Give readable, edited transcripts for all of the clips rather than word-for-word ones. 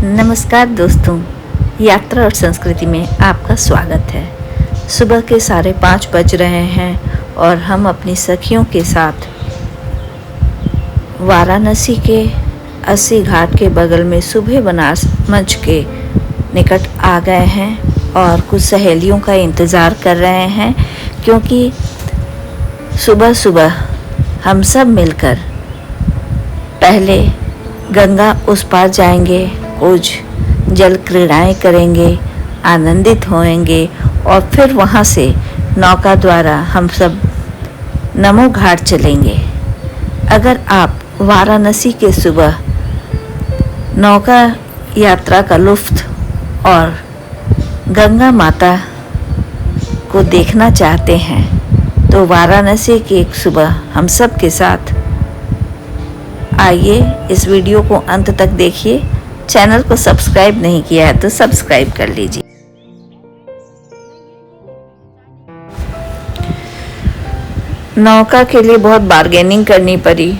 नमस्कार दोस्तों, यात्रा और संस्कृति में आपका स्वागत है। सुबह के 5:30 बज रहे हैं और हम अपनी सखियों के साथ वाराणसी के अस्सी घाट के बगल में सुबह बनास मंच के निकट आ गए हैं और कुछ सहेलियों का इंतज़ार कर रहे हैं, क्योंकि सुबह सुबह हम सब मिलकर पहले गंगा उस पार जाएंगे, कुछ जल क्रीड़ाएँ करेंगे, आनंदित होएंगे और फिर वहाँ से नौका द्वारा हम सब नमो घाट चलेंगे। अगर आप वाराणसी के सुबह नौका यात्रा का लुत्फ़ और गंगा माता को देखना चाहते हैं तो वाराणसी की एक सुबह हम सब के साथ आइए। इस वीडियो को अंत तक देखिए। चैनल को सब्सक्राइब नहीं किया है तो सब्सक्राइब कर लीजिए। नौका के लिए बहुत बार्गेनिंग करनी पड़ी,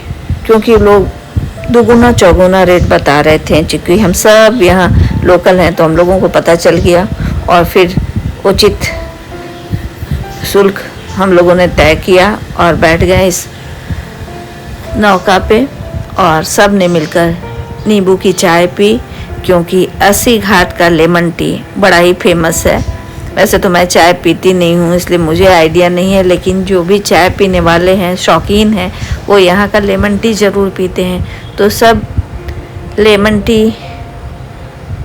क्योंकि लोग दुगुना चौगुना रेट बता रहे थे। चूँकि हम सब यहाँ लोकल हैं तो हम लोगों को पता चल गया और फिर उचित शुल्क हम लोगों ने तय किया और बैठ गए इस नौका पे और सब ने मिलकर नींबू की चाय पी, क्योंकि अस्सी घाट का लेमन टी बड़ा ही फेमस है। वैसे तो मैं चाय पीती नहीं हूँ, इसलिए मुझे आइडिया नहीं है, लेकिन जो भी चाय पीने वाले हैं, शौकीन हैं, वो यहाँ का लेमन टी ज़रूर पीते हैं। तो सब लेमन टी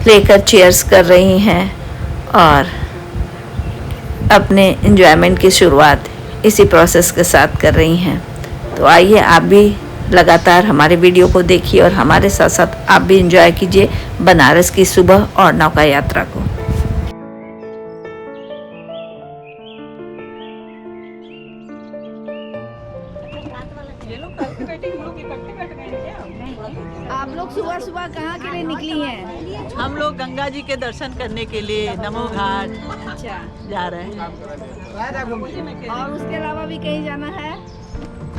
लेकर चीयर्स कर रही हैं और अपने एंजॉयमेंट की शुरुआत इसी प्रोसेस के साथ कर रही हैं। तो आइए आप भी लगातार हमारे वीडियो को देखिए और हमारे साथ साथ आप भी एंजॉय कीजिए बनारस की सुबह और नौका यात्रा को। आप लोग सुबह सुबह कहाँ के लिए निकली हैं? हम लोग गंगा जी के दर्शन करने के लिए नमो घाट अच्छा जा रहे हैं। और उसके अलावा भी कहीं जाना है?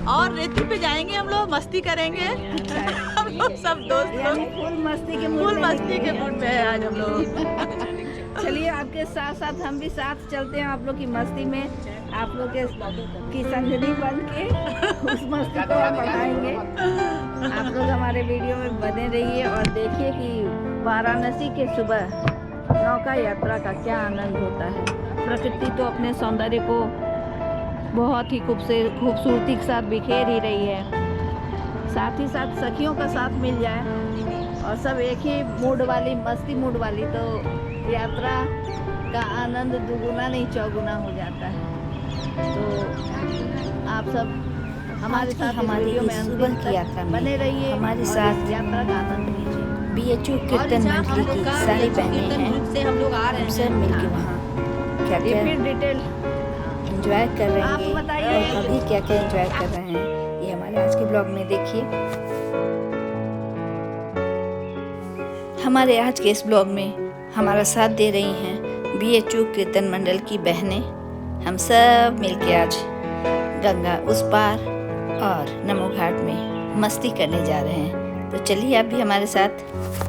और रेती पे जाएंगे, हम लोग मस्ती करेंगे। हम लोग सब दोस्त यानी लोग फुल मस्ती के फुल मस्ती के मूड में है आज हम लोग। चलिए आपके साथ साथ हम भी साथ चलते हैं आप लोग की मस्ती में। आप लोग की संगनी बन के उस मस्ती को हम बढ़ाएंगे। आप लोग हमारे वीडियो में बने रहिए और देखिए कि वाराणसी के सुबह नौका यात्रा का क्या आनंद होता है। प्रकृति तो अपने सौंदर्य को बहुत ही खूबसूरती के साथ बिखेर ही रही है। साथ ही साथ सखियों का साथ मिल जाए और सब एक ही मूड वाली, मस्ती मूड वाली, तो यात्रा का आनंद दुगुना नहीं चौगुना हो जाता है। तो आप सब हमारे साथ हमारी वीडियो में सुबह की यात्रा में बने रहिए, हमारे और साथ इस यात्रा का आनंद लीजिए। बीएचयू कीर्तन मंडली की सारी बहनें हैं। हम लोग आ हम सब मिलके वहाँ क्या ये क्या फिर डिटेल एंजॉय कर रहे आप हैं बताइए। और अभी क्या क्या एंजॉय कर रहे हैं, ये हमारे आज के ब्लॉग में देखिए। हमारे आज के इस ब्लॉग में हमारा साथ दे रही हैं बीएचयू कीर्तन मंडल की बहनें। हम सब मिलके आज गंगा उस पार और नमो घाट में मस्ती करने जा रहे हैं। तो चलिए आप भी हमारे साथ।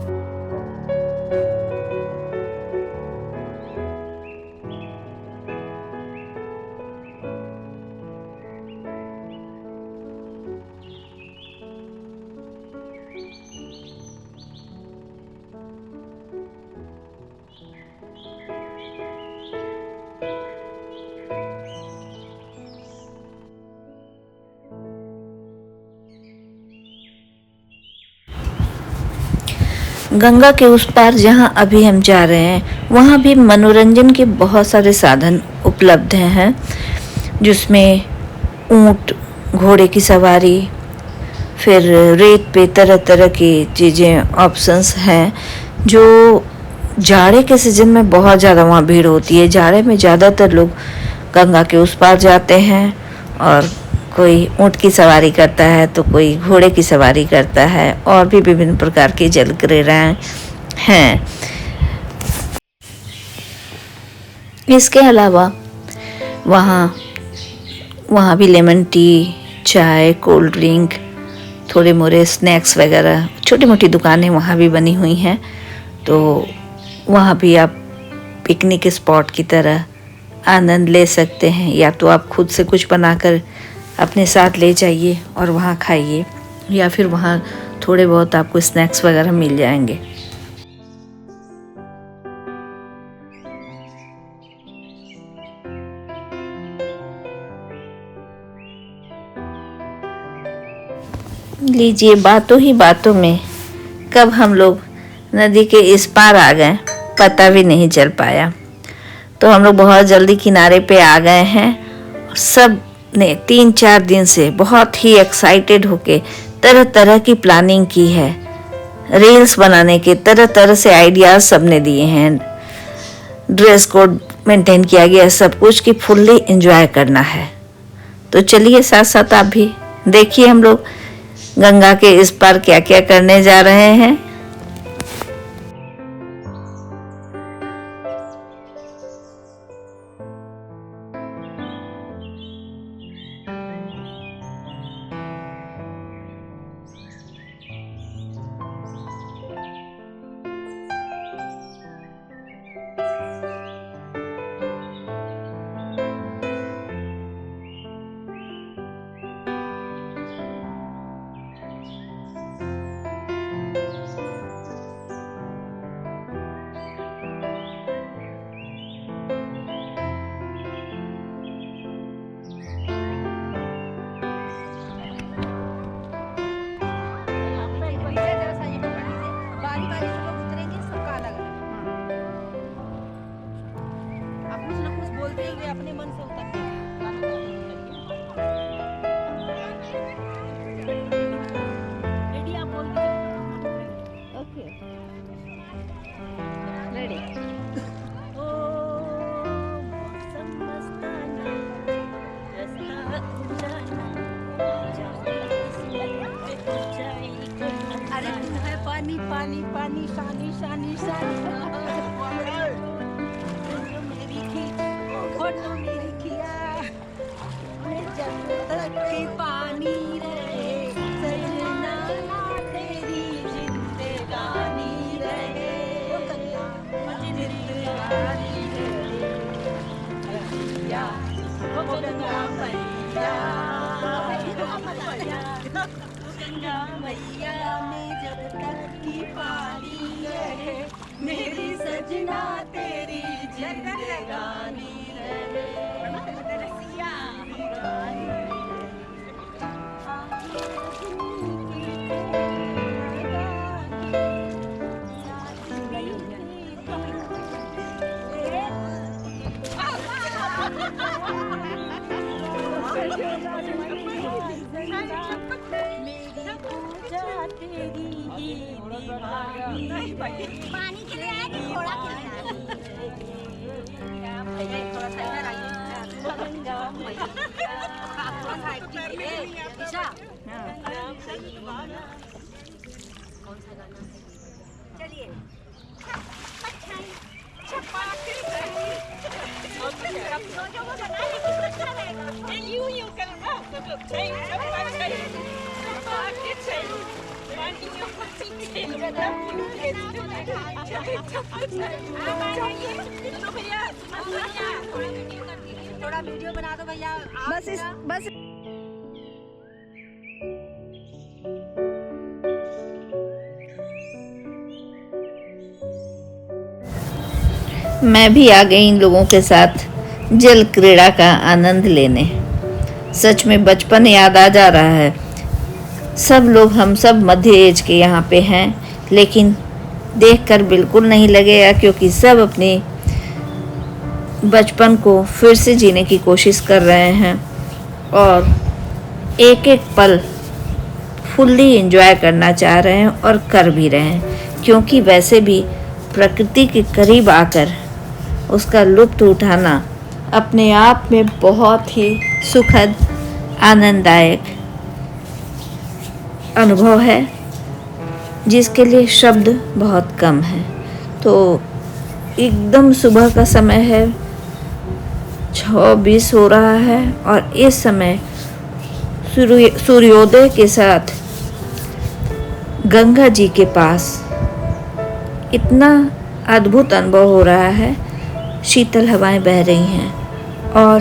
गंगा के उस पार जहाँ अभी हम जा रहे हैं, वहाँ भी मनोरंजन के बहुत सारे साधन उपलब्ध हैं, जिसमें ऊँट, घोड़े की सवारी, फिर रेत पे तरह तरह की चीज़ें, ऑप्शंस हैं। जो जाड़े के सीज़न में बहुत ज़्यादा वहाँ भीड़ होती है। जाड़े में ज़्यादातर लोग गंगा के उस पार जाते हैं और कोई ऊँट की सवारी करता है तो कोई घोड़े की सवारी करता है, और भी विभिन्न प्रकार की जल क्रीड़ाएँ हैं। इसके अलावा वहाँ भी लेमन टी, चाय, कोल्ड ड्रिंक, थोड़े मोरे स्नैक्स वगैरह, छोटी मोटी दुकानें वहाँ भी बनी हुई हैं। तो वहाँ भी आप पिकनिक स्पॉट की तरह आनंद ले सकते हैं। या तो आप खुद से कुछ बनाकर अपने साथ ले जाइए और वहाँ खाइए, या फिर वहाँ थोड़े बहुत आपको स्नैक्स वगैरह मिल जाएंगे। लीजिए, बातों ही बातों में कब हम लोग नदी के इस पार आ गए पता भी नहीं चल पाया। तो हम लोग बहुत जल्दी किनारे पे आ गए हैं। सब ने 3-4 दिन से बहुत ही एक्साइटेड होके तरह तरह की प्लानिंग की है। रील्स बनाने के तरह तरह से आइडियाज सबने दिए हैं। ड्रेस कोड मेंटेन किया गया, सब कुछ की फुल्ली एंजॉय करना है। तो चलिए साथ साथ आप भी देखिए हम लोग गंगा के इस पार क्या क्या करने जा रहे हैं। अपने मन से उतरते रेडी आप बोल दीजिए। Okay ready. ओ मौसम मस्ताना रास्ता जाना अरे तू है पानी पानी पानी शानी शानी शानी फोटो मेरी खिया मैं जब तक के पानी रहे सजना तेरी जिंदगानी रहे जिंदगानी रहे वो गंगा मैया गंगा मैया मैं जब तक की पानी रहे मेरी सजना तेरी जिंदगानी पानी के लिए आए कि थोड़ा थोड़ा सा इधर आइए। चलिए थोड़ा वीडियो बना दो भैया। बस मैं भी आ गई इन लोगों के साथ जल क्रीड़ा का आनंद लेने। सच में बचपन याद आ जा रहा है। सब लोग, हम सब मध्य एज के यहाँ पे हैं, लेकिन देखकर बिल्कुल नहीं लगेगा क्योंकि सब अपनी बचपन को फिर से जीने की कोशिश कर रहे हैं और एक एक पल फुल्ली एंजॉय करना चाह रहे हैं और कर भी रहे हैं, क्योंकि वैसे भी प्रकृति के करीब आकर उसका लुत्फ़ उठाना अपने आप में बहुत ही सुखद आनंददायक अनुभव है, जिसके लिए शब्द बहुत कम है। तो एकदम सुबह का समय है, 6:20 हो रहा है और इस समय सूर्योदय के साथ गंगा जी के पास इतना अद्भुत अनुभव हो रहा है। शीतल हवाएं बह रही हैं और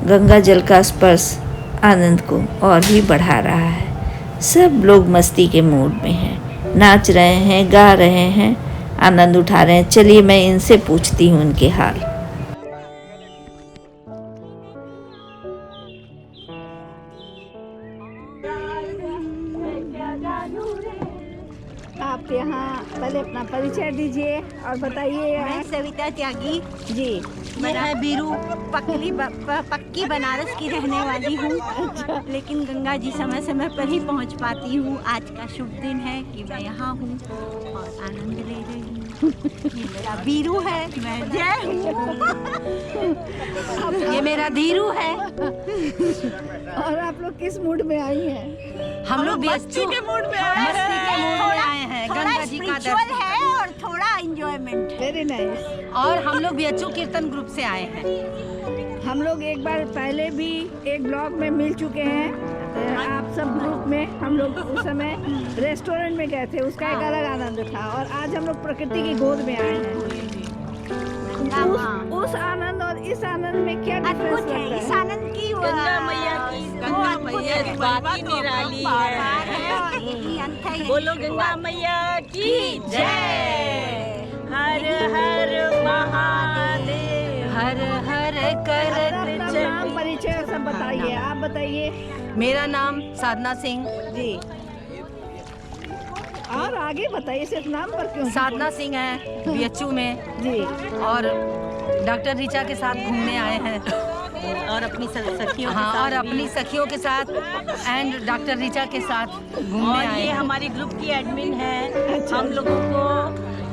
गंगा जल का स्पर्श आनंद को और भी बढ़ा रहा है। सब लोग मस्ती के मूड में हैं, नाच रहे हैं, गा रहे हैं, आनंद उठा रहे हैं। चलिए मैं इनसे पूछती हूँ उनके हाल। आप यहाँ पहले अपना परिचय दीजिए और बताइए। मैं सविता त्यागी जी। मैं बीरू पक्की बनारस की रहने वाली हूँ। लेकिन गंगा जी समय समय पर ही पहुँच पाती हूँ। आज का शुभ दिन है कि मैं यहाँ हूँ और आनंद ले रही हूँ। ये मेरा बीरू है, मैं जय हूँ। ये मेरा धीरू है। और आप लोग किस मूड में आई हैं? हम लोग मस्ती के मूड में आए हैं। गंगा जी का दर्शन है और थोड़ा एंजॉयमेंट। Very nice. और हम लोग बीएचयू कीर्तन ग्रुप से आए हैं। हम लोग एक बार पहले भी एक ब्लॉग में मिल चुके हैं। आप सब ग्रुप में हम लोग उस समय रेस्टोरेंट में गए थे, उसका एक अलग आनंद था। और आज हम लोग प्रकृति की गोद में आए हैं। उस आनंद और इस आनंद में क्या डिफरेंस लगता है? इस आनंद की गंगा मैया की बात ही निराली है। बोलो गंगा मैया की जय। हर हर महादेव। हर हर करत नाम परिचय सब बताइए। आप बताइए। मेरा नाम साधना सिंह जी। और आगे बताइए, सिर्फ नाम पर क्यों? साधना सिंह है बीएचयू में जी। और डॉक्टर ऋचा के साथ घूमने आए हैं और अपनी सखियों हाँ, और अपनी सखियों के साथ एंड डॉक्टर ऋचा के साथ घूमने और आए ये हैं। हमारी ग्रुप की एडमिन है। हम लोगों को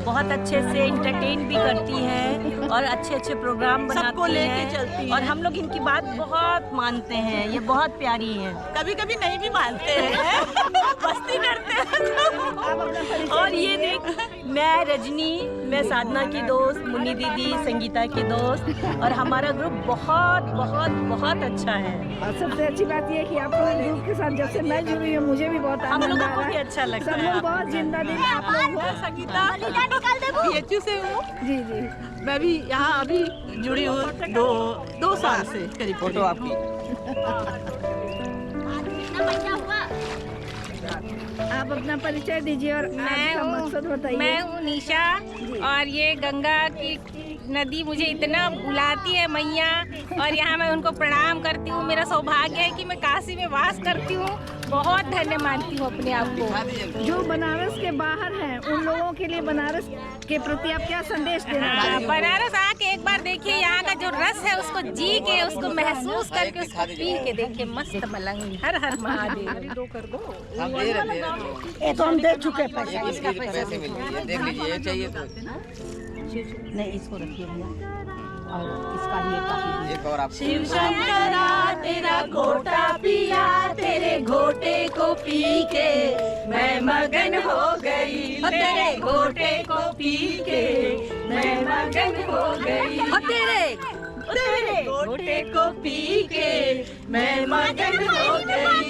बहुत अच्छे से इंटरटेन भी करती है और अच्छे अच्छे प्रोग्राम बनाती है। और हम लोग इनकी बात बहुत मानते हैं। ये बहुत प्यारी है। कभी कभी नहीं भी मानते हैं, मस्ती करते हैं। और ये देख, मैं रजनी, मैं साधना की दोस्त, मुन्नी दीदी संगीता की दोस्त, और हमारा ग्रुप बहुत बहुत बहुत अच्छा है। और सबसे अच्छी बात ये है कि आप लोग ग्रुप के साथ जब से मैं जुड़ी हूँ मुझे भी बहुत हम आनंद लोगों आ को रहा भी है। अच्छा लगता सब है। लोग बहुत जिंदा दिल आप लोग हो। संगीता बीएचयू से हूँ। जी जी। मैं भी यहाँ अभी जुड़ी हूँ 2 साल से करीब। फोटो आपकी। आप अपना परिचय दीजिए और आज का मकसद बताइए। मैं हूँ निशा और ये गंगा की नदी मुझे इतना बुलाती है मैया, और यहाँ मैं उनको प्रणाम करती हूँ। मेरा सौभाग्य है कि मैं काशी में वास करती हूँ। बहुत धन्य मानती हूँ अपने आप को। जो बनारस के बाहर हैं उन लोगों के लिए बनारस के प्रति आप क्या संदेश देना चाहेंगे? बनारस आके एक बार देखिए, यहाँ का जो रस है उसको जी के, उसको महसूस करके, उसको पी के देखिए। मस्त मलंग। हर हर महादेव। ये तो हम दे चुके पैसे। इसका पैसा देख लीजिए, ये चाहिए तो नहीं, इसको रखिए भैया और इसका ही एक काफी। एक और आप। शिव शंकरा तेरा घोटा पिया, तेरे घोटे को पी के मैं मगन हो गई। तेरे घोटे को पी के मैं मगन हो गई। तेरे घोटे को पी के मैं मगन हो गई।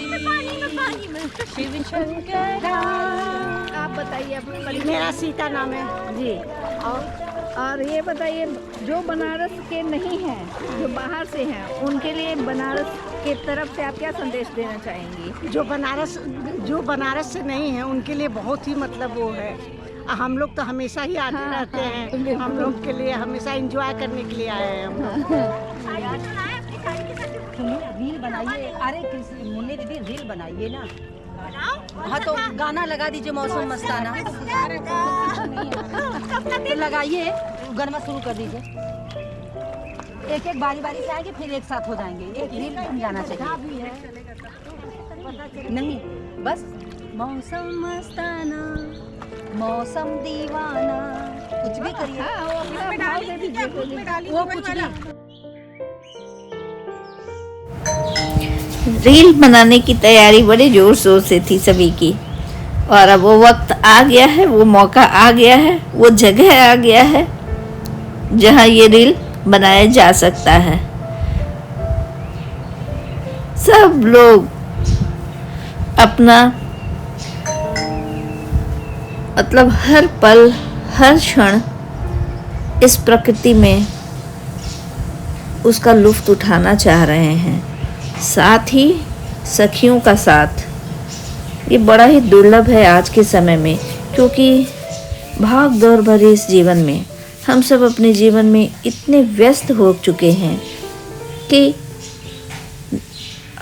शिव शंकरा। आप बताइए अपना परिचय। मेरा सीता नाम है जी। और ये बताइए, जो बनारस के नहीं हैं, जो बाहर से हैं, उनके लिए बनारस के तरफ से आप क्या संदेश देना चाहेंगी? जो बनारस से नहीं है उनके लिए बहुत ही मतलब वो है। हम लोग तो हमेशा ही आते रहते हैं। हम लोग के लिए हमेशा एंजॉय करने के लिए आए हैं हम लोग। रील बनाइए। अरे मुन्नी दीदी रील बनाइए ना। हाँ तो गाना लगा दीजिए, मौसम मस्ताना तो लगाइए, गाना शुरू कर दीजिए। एक एक बारी बारी से आएंगे, फिर एक साथ हो जाएंगे। एक रील बन जाना चाहिए। नहीं, बस मौसम मस्ताना, मौसम दीवाना, कुछ भी करिए। वो अपना भाव दे दीजिए कोई। वो कुछ भी। रील बनाने की तैयारी बड़े जोर शोर से थी सभी की, और अब वो वक्त आ गया है, वो मौका आ गया है, वो जगह आ गया है जहाँ ये रील बनाया जा सकता है। सब लोग अपना मतलब हर पल हर क्षण इस प्रकृति में उसका लुत्फ़ उठाना चाह रहे हैं। साथ ही सखियों का साथ ये बड़ा ही दुर्लभ है आज के समय में, क्योंकि भाग दौड़ भरे इस जीवन में हम सब अपने जीवन में इतने व्यस्त हो चुके हैं कि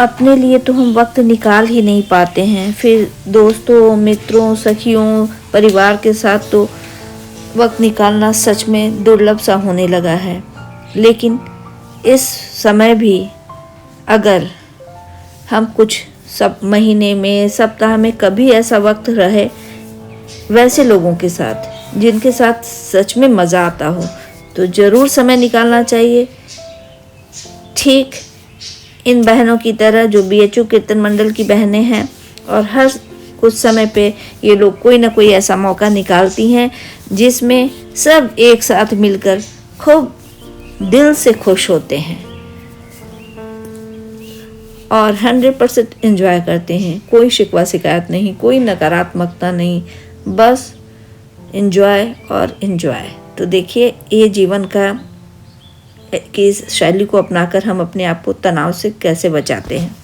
अपने लिए तो हम वक्त निकाल ही नहीं पाते हैं। फिर दोस्तों, मित्रों, सखियों, परिवार के साथ तो वक्त निकालना सच में दुर्लभ सा होने लगा है। लेकिन इस समय भी अगर हम कुछ सब महीने में, सप्ताह में कभी ऐसा वक्त रहे वैसे लोगों के साथ जिनके साथ सच में मज़ा आता हो, तो ज़रूर समय निकालना चाहिए। ठीक इन बहनों की तरह जो BHU कीर्तन मंडल की बहनें हैं, और हर कुछ समय पे ये लोग कोई ना कोई ऐसा मौका निकालती हैं जिसमें सब एक साथ मिलकर खूब दिल से खुश होते हैं और 100% एंजॉय करते हैं। कोई शिकवा शिकायत नहीं, कोई नकारात्मकता नहीं, बस एंजॉय और एंजॉय। तो देखिए ये जीवन का कि इस शैली को अपनाकर हम अपने आप को तनाव से कैसे बचाते हैं।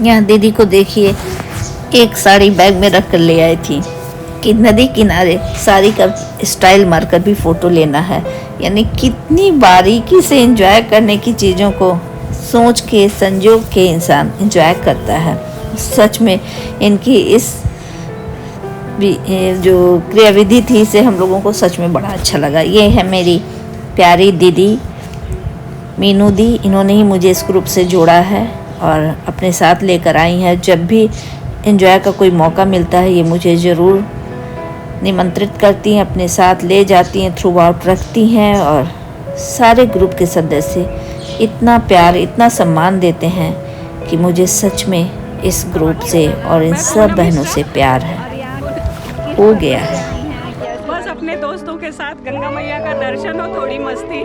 यहाँ दीदी को देखिए, एक साड़ी बैग में रख कर ले आई थी कि नदी किनारे साड़ी का स्टाइल मारकर भी फ़ोटो लेना है। यानी कितनी बारीकी से एंजॉय करने की चीज़ों को सोच के, संजोग के इंसान एंजॉय करता है। सच में इनकी इस जो क्रियाविधि थी इसे हम लोगों को सच में बड़ा अच्छा लगा। ये है मेरी प्यारी दीदी मीनू दी, इन्होंने ही मुझे इस ग्रुप से जोड़ा है और अपने साथ लेकर आई हैं। जब भी एंजॉय का कोई मौका मिलता है ये मुझे ज़रूर निमंत्रित करती हैं, अपने साथ ले जाती हैं, थ्रू आउट रखती हैं। और सारे ग्रुप के सदस्य इतना प्यार, इतना सम्मान देते हैं कि मुझे सच में इस ग्रुप से और इन सब बहनों से प्यार है, हो गया है। बस अपने दोस्तों के साथ गंगा मैया का दर्शन और थोड़ी मस्ती,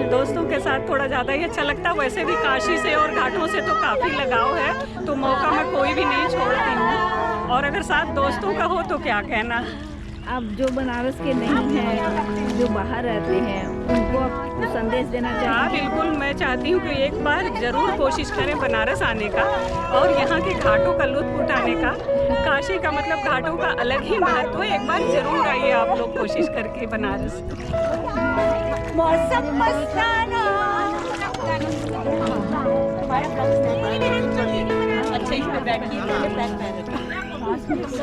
दोस्तों के साथ थोड़ा ज़्यादा ही अच्छा लगता है। वैसे भी काशी से और घाटों से तो काफ़ी लगाव है, तो मौका मैं कोई भी नहीं छोड़ती हूँ। और अगर साथ दोस्तों का हो तो क्या कहना। अब जो बनारस के नहीं हैं, जो बाहर रहते हैं, उनको आप संदेश देना हाँ चाहिए। बिल्कुल, मैं चाहती हूँ कि एक बार ज़रूर कोशिश करें बनारस आने का और यहाँ के घाटों का लुत्फ़ उठाने का। काशी का मतलब घाटों का अलग ही महत्व है। एक बार ज़रूर आइए आप लोग कोशिश करके बनारस। मौसम मस्ताना। अच्छा इस पे बैठिए,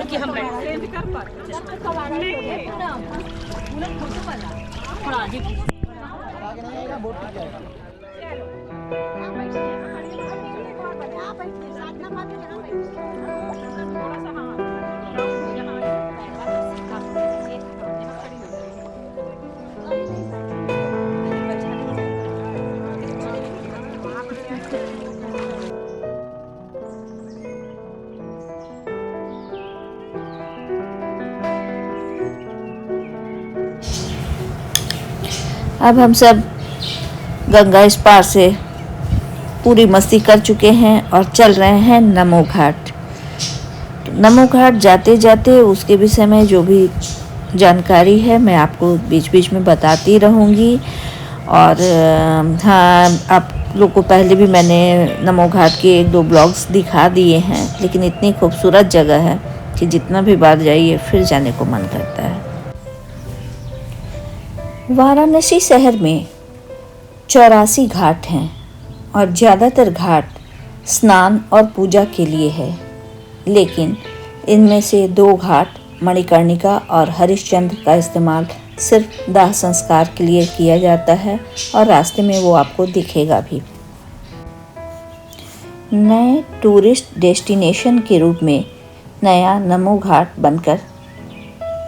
कि हम बैठे कर पाते अब हम सब गंगा इस पार से पूरी मस्ती कर चुके हैं और चल रहे हैं नमो घाट। नमो घाट जाते जाते उसके विषय में जो भी जानकारी है मैं आपको बीच बीच में बताती रहूँगी। और हाँ, आप लोग को पहले भी मैंने नमो घाट के 1-2 ब्लॉग्स दिखा दिए हैं, लेकिन इतनी खूबसूरत जगह है कि जितना भी बार जाइए फिर जाने को मन करता है। वाराणसी शहर में 84 घाट हैं और ज़्यादातर घाट स्नान और पूजा के लिए है, लेकिन इनमें से 2 घाट मणिकर्णिका और हरिश्चंद्र का इस्तेमाल सिर्फ दाह संस्कार के लिए किया जाता है और रास्ते में वो आपको दिखेगा भी। नए टूरिस्ट डेस्टिनेशन के रूप में नया नमो घाट बनकर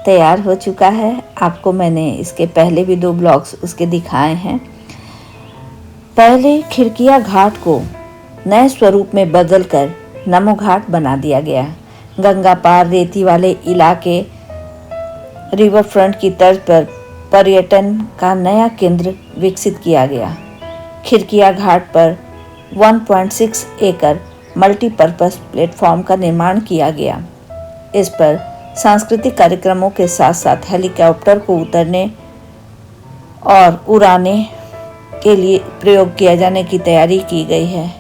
तैयार हो चुका है। आपको मैंने इसके पहले भी 2 ब्लॉग्स उसके दिखाए हैं। पहले खिड़किया घाट को नए स्वरूप में बदलकर नमो घाट बना दिया गया। गंगा पार रेती वाले इलाके रिवर फ्रंट की तर्ज पर पर्यटन का नया केंद्र विकसित किया गया। खिड़किया घाट पर 1.6 एकड़ मल्टीपर्पस प्लेटफॉर्म का निर्माण किया गया। इस पर सांस्कृतिक कार्यक्रमों के साथ साथ हेलीकॉप्टर को उतरने और उड़ाने के लिए प्रयोग किया जाने की तैयारी की गई है।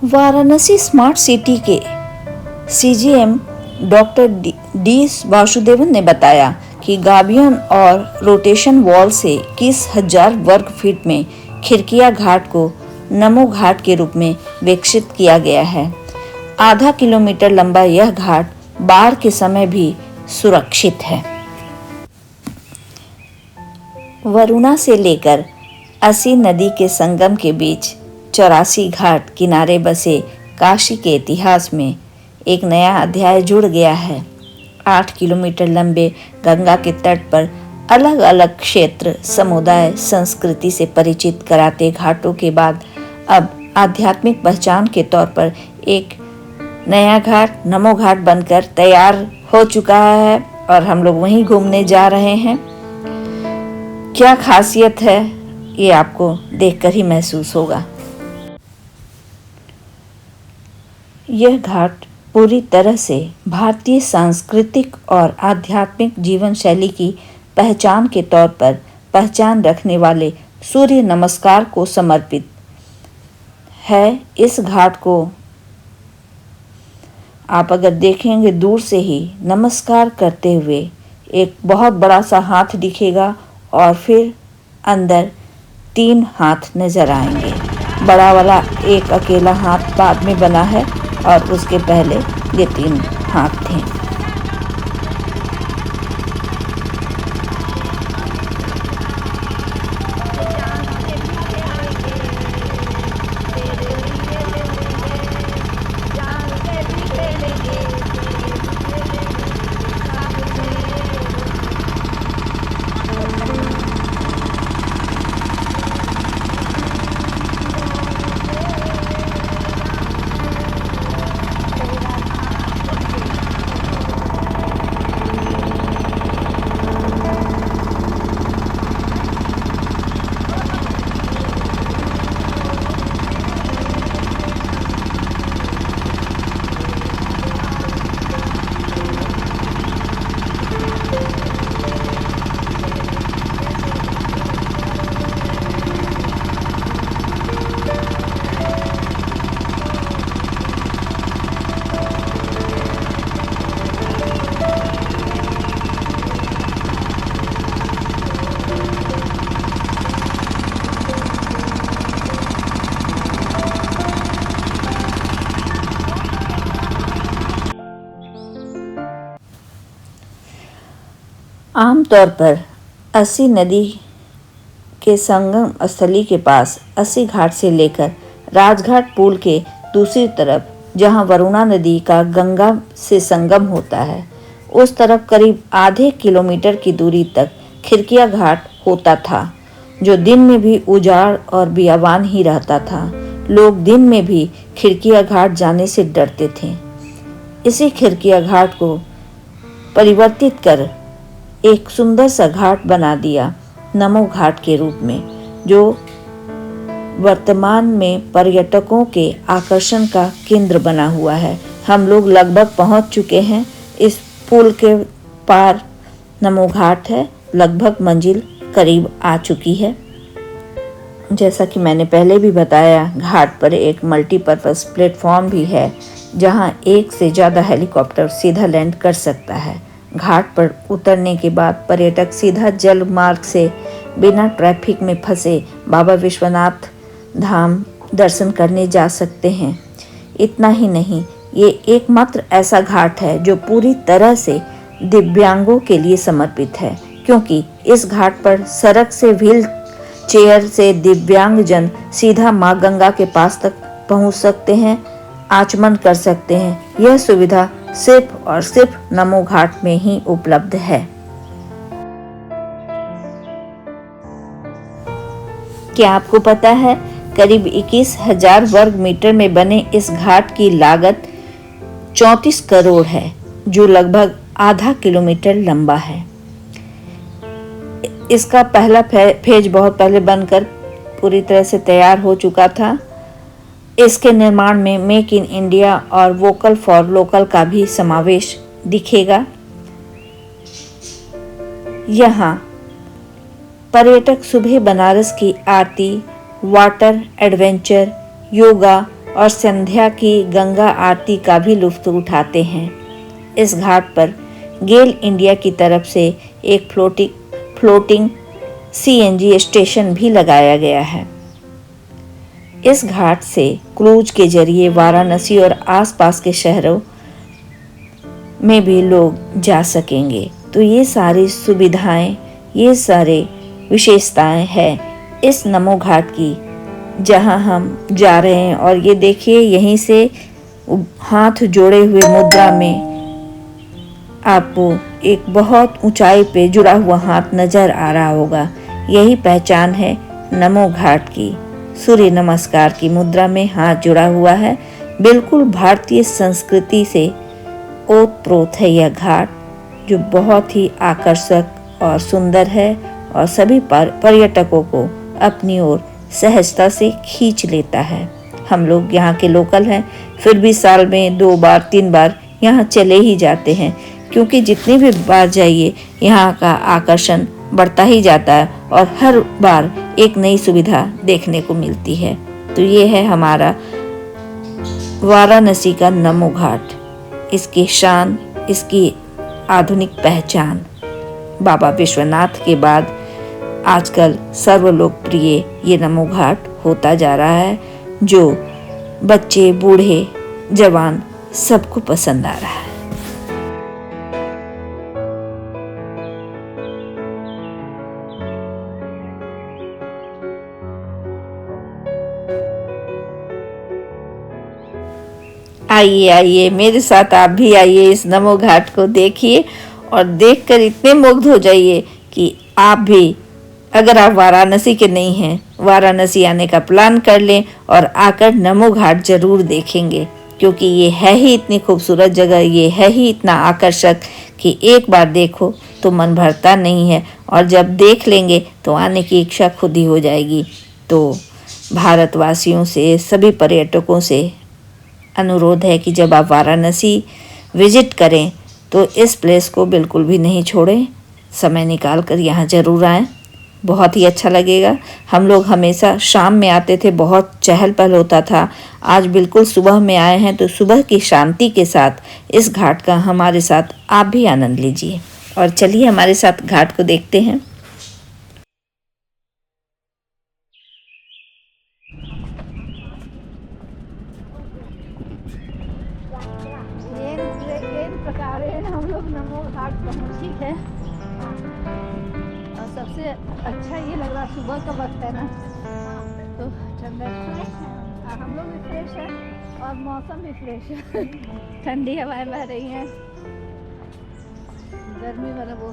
वाराणसी स्मार्ट सिटी के CGM डॉक्टर डी वासुदेवन ने बताया कि गाबियन और रोटेशन वॉल से 21,000 वर्ग फीट में खिड़किया घाट को नमो घाट के रूप में विकसित किया गया है। आधा किलोमीटर लंबा यह घाट बाढ़ के समय भी सुरक्षित है। वरुणा से लेकर अस्सी नदी के संगम के बीच 84 घाट किनारे बसे काशी के इतिहास में एक नया अध्याय जुड़ गया है। 8 किलोमीटर लंबे गंगा के तट पर अलग अलग क्षेत्र, समुदाय, संस्कृति से परिचित कराते घाटों के बाद अब आध्यात्मिक पहचान के तौर पर एक नया घाट नमो घाट बनकर तैयार हो चुका है और हम लोग वहीं घूमने जा रहे हैं। क्या खासियत है ये आपको देखकर ही महसूस होगा। यह घाट पूरी तरह से भारतीय सांस्कृतिक और आध्यात्मिक जीवन शैली की पहचान के तौर पर पहचान रखने वाले सूर्य नमस्कार को समर्पित है। इस घाट को आप अगर देखेंगे दूर से ही नमस्कार करते हुए एक बहुत बड़ा सा हाथ दिखेगा और फिर अंदर 3 हाथ नजर आएंगे। बड़ा वाला एक अकेला हाथ बाद में बना है और उसके पहले ये 3 हाथ थे। आमतौर पर अस्सी नदी के संगम स्थली के पास 80 घाट से लेकर राजघाट पुल के दूसरी तरफ जहां वरुणा नदी का गंगा से संगम होता है उस तरफ करीब आधे किलोमीटर की दूरी तक खिड़किया घाट होता था। जो दिन में भी उजाड़ और बियाबान ही रहता था। लोग दिन में भी खिड़किया घाट जाने से डरते थे। इसी खिड़किया घाट को परिवर्तित कर एक सुंदर सा घाट बना दिया नमो घाट के रूप में, जो वर्तमान में पर्यटकों के आकर्षण का केंद्र बना हुआ है। हम लोग लगभग पहुंच चुके हैं। इस पुल के पार नमो घाट है, लगभग मंजिल करीब आ चुकी है। जैसा कि मैंने पहले भी बताया, घाट पर एक मल्टीपर्पज़ प्लेटफॉर्म भी है जहां एक से ज़्यादा हेलीकॉप्टर सीधा लैंड कर सकता है। घाट पर उतरने के बाद पर्यटक सीधा जल मार्ग से बिना ट्रैफिक में फंसे बाबा विश्वनाथ धाम दर्शन करने जा सकते हैं। इतना ही नहीं, ये एकमात्र ऐसा घाट है जो पूरी तरह से दिव्यांगों के लिए समर्पित है, क्योंकि इस घाट पर सड़क से व्हील चेयर से दिव्यांग जन सीधा माँ गंगा के पास तक पहुँच सकते हैं, आचमन कर सकते हैं। यह सुविधा सिर्फ और सिर्फ नमो घाट में ही उपलब्ध है। क्या आपको पता है, करीब 21,000 वर्ग मीटर में बने इस घाट की लागत 34 करोड़ है, जो लगभग आधा किलोमीटर लंबा है। इसका पहला फेज बहुत पहले बनकर पूरी तरह से तैयार हो चुका था। इसके निर्माण में मेक इन इंडिया और वोकल फॉर लोकल का भी समावेश दिखेगा। यहाँ पर्यटक सुबह बनारस की आरती, वाटर एडवेंचर, योगा और संध्या की गंगा आरती का भी लुत्फ उठाते हैं। इस घाट पर गेल इंडिया की तरफ से एक फ्लोटिंग CNG स्टेशन भी लगाया गया है। इस घाट से क्रूज के जरिए वाराणसी और आसपास के शहरों में भी लोग जा सकेंगे। तो ये सारी सुविधाएं, ये सारे विशेषताएं हैं इस नमो घाट की, जहां हम जा रहे हैं। और ये देखिए, यहीं से हाथ जोड़े हुए मुद्रा में आपको एक बहुत ऊंचाई पे जुड़ा हुआ हाथ नजर आ रहा होगा। यही पहचान है नमो घाट की। सूर्य नमस्कार की मुद्रा में हाथ जुड़ा हुआ है। बिल्कुल भारतीय संस्कृति से ओतप्रोत है यह घाट, जो बहुत ही आकर्षक और सुंदर है और सभी पर्यटकों को अपनी ओर सहजता से खींच लेता है। हम लोग यहाँ के लोकल हैं, फिर भी साल में 2 बार 3 बार यहाँ चले ही जाते हैं, क्योंकि जितनी भी बार जाइए यहाँ का आकर्षण बढ़ता ही जाता है और हर बार एक नई सुविधा देखने को मिलती है। तो ये है हमारा वाराणसी का नमो घाट, इसकी शान, इसकी आधुनिक पहचान। बाबा विश्वनाथ के बाद आजकल सर्वलोकप्रिय ये नमो घाट होता जा रहा है, जो बच्चे, बूढ़े, जवान सबको पसंद आ रहा है। आइए आइए, मेरे साथ आप भी आइए, इस नमो घाट को देखिए और देखकर इतने मुग्ध हो जाइए कि आप भी, अगर आप वाराणसी के नहीं हैं, वाराणसी आने का प्लान कर लें और आकर नमो घाट जरूर देखेंगे, क्योंकि ये है ही इतनी खूबसूरत जगह, ये है ही इतना आकर्षक कि एक बार देखो तो मन भरता नहीं है, और जब देख लेंगे तो आने की इच्छा खुद ही हो जाएगी। तो भारतवासियों से, सभी पर्यटकों से अनुरोध है कि जब आप वाराणसी विजिट करें तो इस प्लेस को बिल्कुल भी नहीं छोड़ें, समय निकाल कर यहाँ ज़रूर आएँ, बहुत ही अच्छा लगेगा। हम लोग हमेशा शाम में आते थे, बहुत चहल पहल होता था। आज बिल्कुल सुबह में आए हैं, तो सुबह की शांति के साथ इस घाट का हमारे साथ आप भी आनंद लीजिए। और चलिए हमारे साथ घाट को देखते हैं। हम लोग नमो घाट पहुँची है और सबसे अच्छा ये लग रहा, सुबह का वक्त है ना, तो ठंडा हम लोग भी फ्रेश है और मौसम भी फ्रेश है। ठंडी हवाएं बह रही हैं, गर्मी वाला वो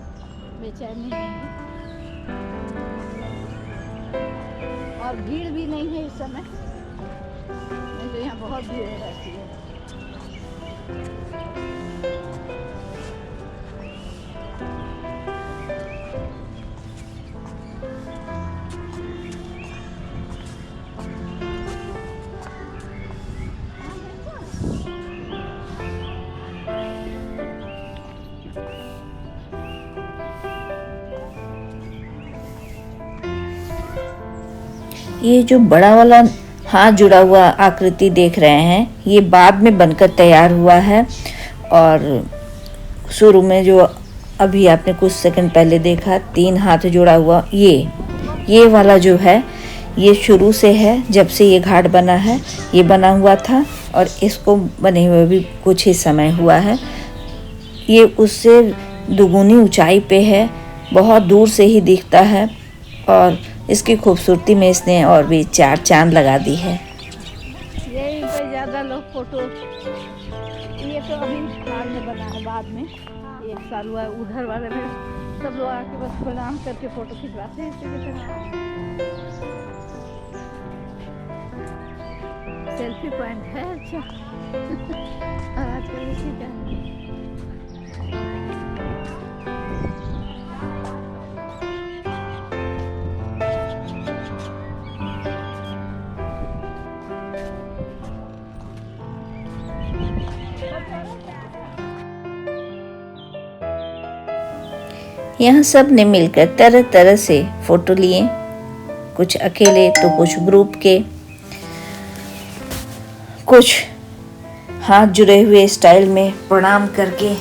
बेचैनी नहीं है। और भीड़ भी नहीं है इस समय, नहीं तो यहाँ बहुत भीड़ रहती है। ये जो बड़ा वाला हाथ जुड़ा हुआ आकृति देख रहे हैं, ये बाद में बनकर तैयार हुआ है। और शुरू में जो अभी आपने कुछ सेकंड पहले देखा 3 हाथ जुड़ा हुआ, ये वाला जो है ये शुरू से है, जब से ये घाट बना है ये बना हुआ था, और इसको बने हुए भी कुछ ही समय हुआ है। ये उससे दुगुनी ऊंचाई पे है, बहुत दूर से ही दिखता है, और इसकी खूबसूरती में इसने और भी 4 चांद लगा दी है। यही पे ज़्यादा लोग फोटो, ये तो अभी हाल में बना है, बाद में 1 साल हुआ है। उधर वाले में सब लोग आके बस प्रणाम करके फोटो खिंचवाते हैं इसी की तरह। सेल्फी पॉइंट है। अच्छा और आजकल इसी का यहाँ सब ने मिलकर तरह तरह से फोटो लिए, कुछ अकेले तो कुछ ग्रुप के, कुछ हाथ जुड़े हुए स्टाइल में प्रणाम करके।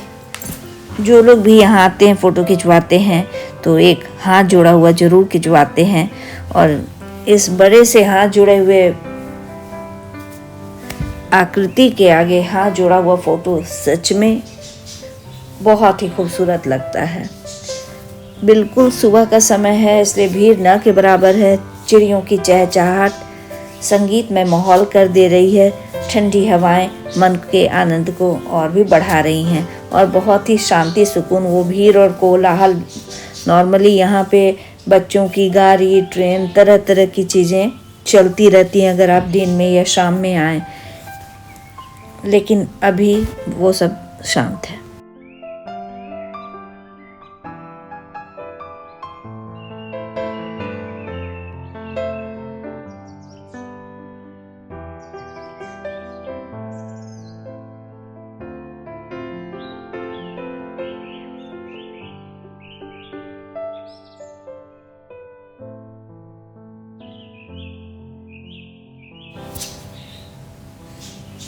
जो लोग भी यहाँ आते हैं फ़ोटो खिंचवाते हैं तो एक हाथ जुड़ा हुआ ज़रूर खिंचवाते हैं। और इस बड़े से हाथ जुड़े हुए आकृति के आगे हाथ जुड़ा हुआ फ़ोटो सच में बहुत ही खूबसूरत लगता है। बिल्कुल सुबह का समय है, इसलिए भीड़ न के बराबर है। चिड़ियों की चहचहाहट संगीतमय माहौल कर दे रही है। ठंडी हवाएं मन के आनंद को और भी बढ़ा रही हैं, और बहुत ही शांति सुकून, वो भीड़ और कोलाहल। नॉर्मली यहाँ पे बच्चों की गाड़ी, ट्रेन, तरह तरह की चीज़ें चलती रहती हैं अगर आप दिन में या शाम में आएँ, लेकिन अभी वो सब शांत है।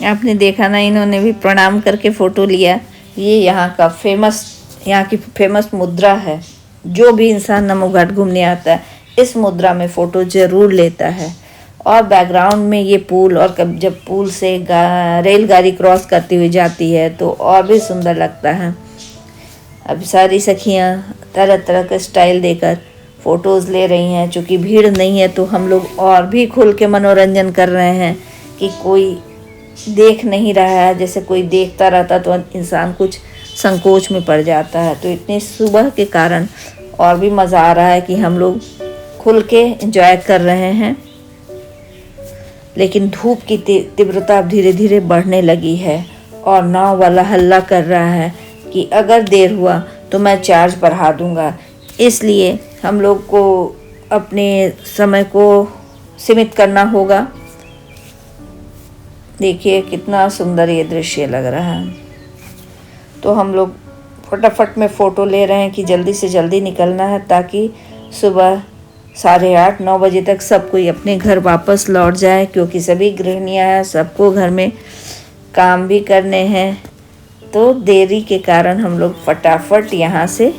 आपने देखा ना, इन्होंने भी प्रणाम करके फ़ोटो लिया। ये यहाँ की फेमस मुद्रा है। जो भी इंसान नमो घाट घूमने आता है इस मुद्रा में फ़ोटो ज़रूर लेता है। और बैकग्राउंड में ये पुल, और जब पुल से रेलगाड़ी क्रॉस करती हुई जाती है तो और भी सुंदर लगता है। अब सारी सखियाँ तरह तरह के स्टाइल देकर फ़ोटोज़ ले रही हैं। चूँकि भीड़ नहीं है तो हम लोग और भी खुल के मनोरंजन कर रहे हैं कि कोई देख नहीं रहा है। जैसे कोई देखता रहता तो इंसान कुछ संकोच में पड़ जाता है। तो इतनी सुबह के कारण और भी मज़ा आ रहा है कि हम लोग खुल के एंजॉय कर रहे हैं। लेकिन धूप की तीव्रता अब धीरे धीरे बढ़ने लगी है, और नाव वाला हल्ला कर रहा है कि अगर देर हुआ तो मैं चार्ज बढ़ा दूंगा। इसलिए हम लोग को अपने समय को सीमित करना होगा। देखिए कितना सुंदर ये दृश्य लग रहा है। तो हम लोग फटाफट में फ़ोटो ले रहे हैं कि जल्दी से जल्दी निकलना है, ताकि सुबह 8:30-9 बजे तक सब कोई अपने घर वापस लौट जाए। क्योंकि सभी गृहिणियाँ हैं, सबको घर में काम भी करने हैं। तो देरी के कारण हम लोग फटाफट यहाँ से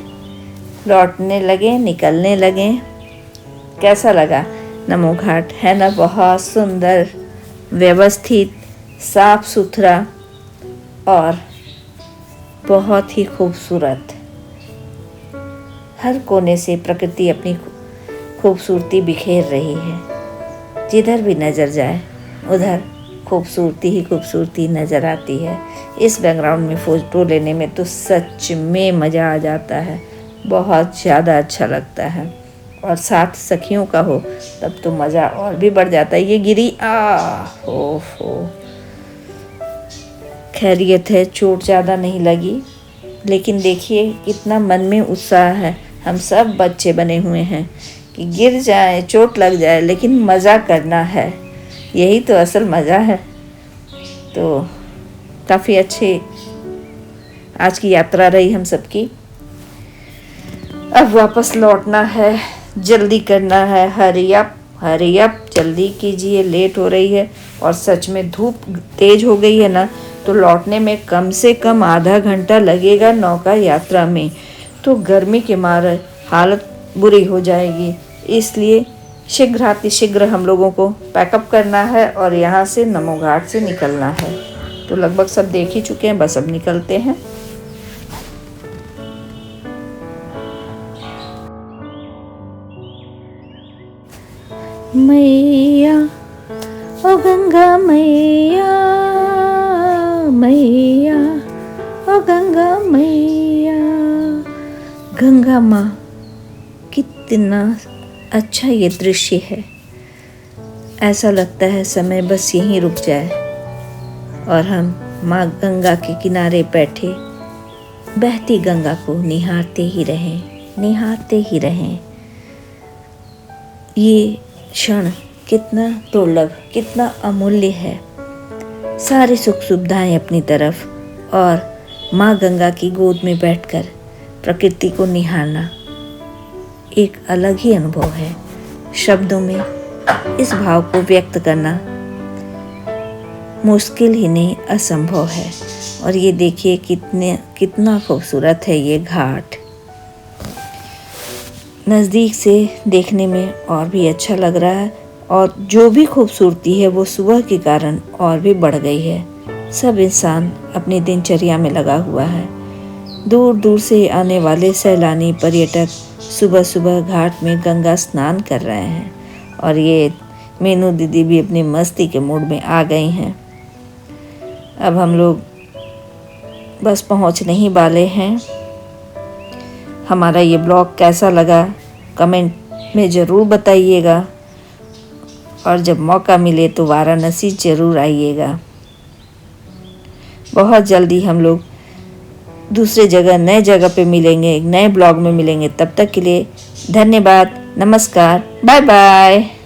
लौटने लगे, निकलने लगे। कैसा लगा नमो घाट? है ना बहुत सुंदर, व्यवस्थित, साफ सुथरा और बहुत ही खूबसूरत। हर कोने से प्रकृति अपनी खूबसूरती बिखेर रही है। जिधर भी नज़र जाए उधर खूबसूरती ही खूबसूरती नज़र आती है। इस बैकग्राउंड में फ़ोटो लेने में तो सच में मज़ा आ जाता है, बहुत ज़्यादा अच्छा लगता है। और साथ सखियों का हो तब तो मज़ा और भी बढ़ जाता है। ये गिरी ओहो, खैरियत है, चोट ज़्यादा नहीं लगी, लेकिन देखिए कितना मन में उत्साह है। हम सब बच्चे बने हुए हैं कि गिर जाए, चोट लग जाए, लेकिन मज़ा करना है, यही तो असल मज़ा है। तो काफ़ी अच्छी आज की यात्रा रही हम सबकी। अब वापस लौटना है, जल्दी करना है, हरी अप जल्दी कीजिए, लेट हो रही है। और सच में धूप तेज हो गई है ना, तो लौटने में कम से कम आधा घंटा लगेगा नौका यात्रा में, तो गर्मी के मारे हालत बुरी हो जाएगी। इसलिए शीघ्र हम लोगों को पैकअप करना है और यहाँ से नमो घाट से निकलना है। तो लगभग सब देख ही चुके हैं, बस अब निकलते हैं। मैया ओ गंगा मैया, मैया ओ गंगा मैया। गंगा माँ, कितना अच्छा ये दृश्य है। ऐसा लगता है समय बस यहीं रुक जाए और हम माँ गंगा के किनारे बैठे बहती गंगा को निहारते ही रहें। ये क्षण कितना दुर्लभ, कितना अमूल्य है। सारी सुख सुविधाएं अपनी तरफ और माँ गंगा की गोद में बैठकर प्रकृति को निहारना एक अलग ही अनुभव है। शब्दों में इस भाव को व्यक्त करना मुश्किल ही नहीं, असंभव है। और ये देखिए कितना खूबसूरत है ये घाट। नज़दीक से देखने में और भी अच्छा लग रहा है, और जो भी खूबसूरती है वो सुबह के कारण और भी बढ़ गई है। सब इंसान अपनी दिनचर्या में लगा हुआ है। दूर दूर से आने वाले सैलानी पर्यटक सुबह सुबह घाट में गंगा स्नान कर रहे हैं, और ये मीनू दीदी भी अपनी मस्ती के मूड में आ गई हैं। अब हम लोग बस पहुंचने ही वाले हैं। हमारा ये ब्लॉग कैसा लगा कमेंट में ज़रूर बताइएगा, और जब मौका मिले तो वाराणसी ज़रूर आइएगा। बहुत जल्दी हम लोग दूसरे जगह, नए जगह पे मिलेंगे, एक नए ब्लॉग में मिलेंगे। तब तक के लिए धन्यवाद, नमस्कार, बाय बाय।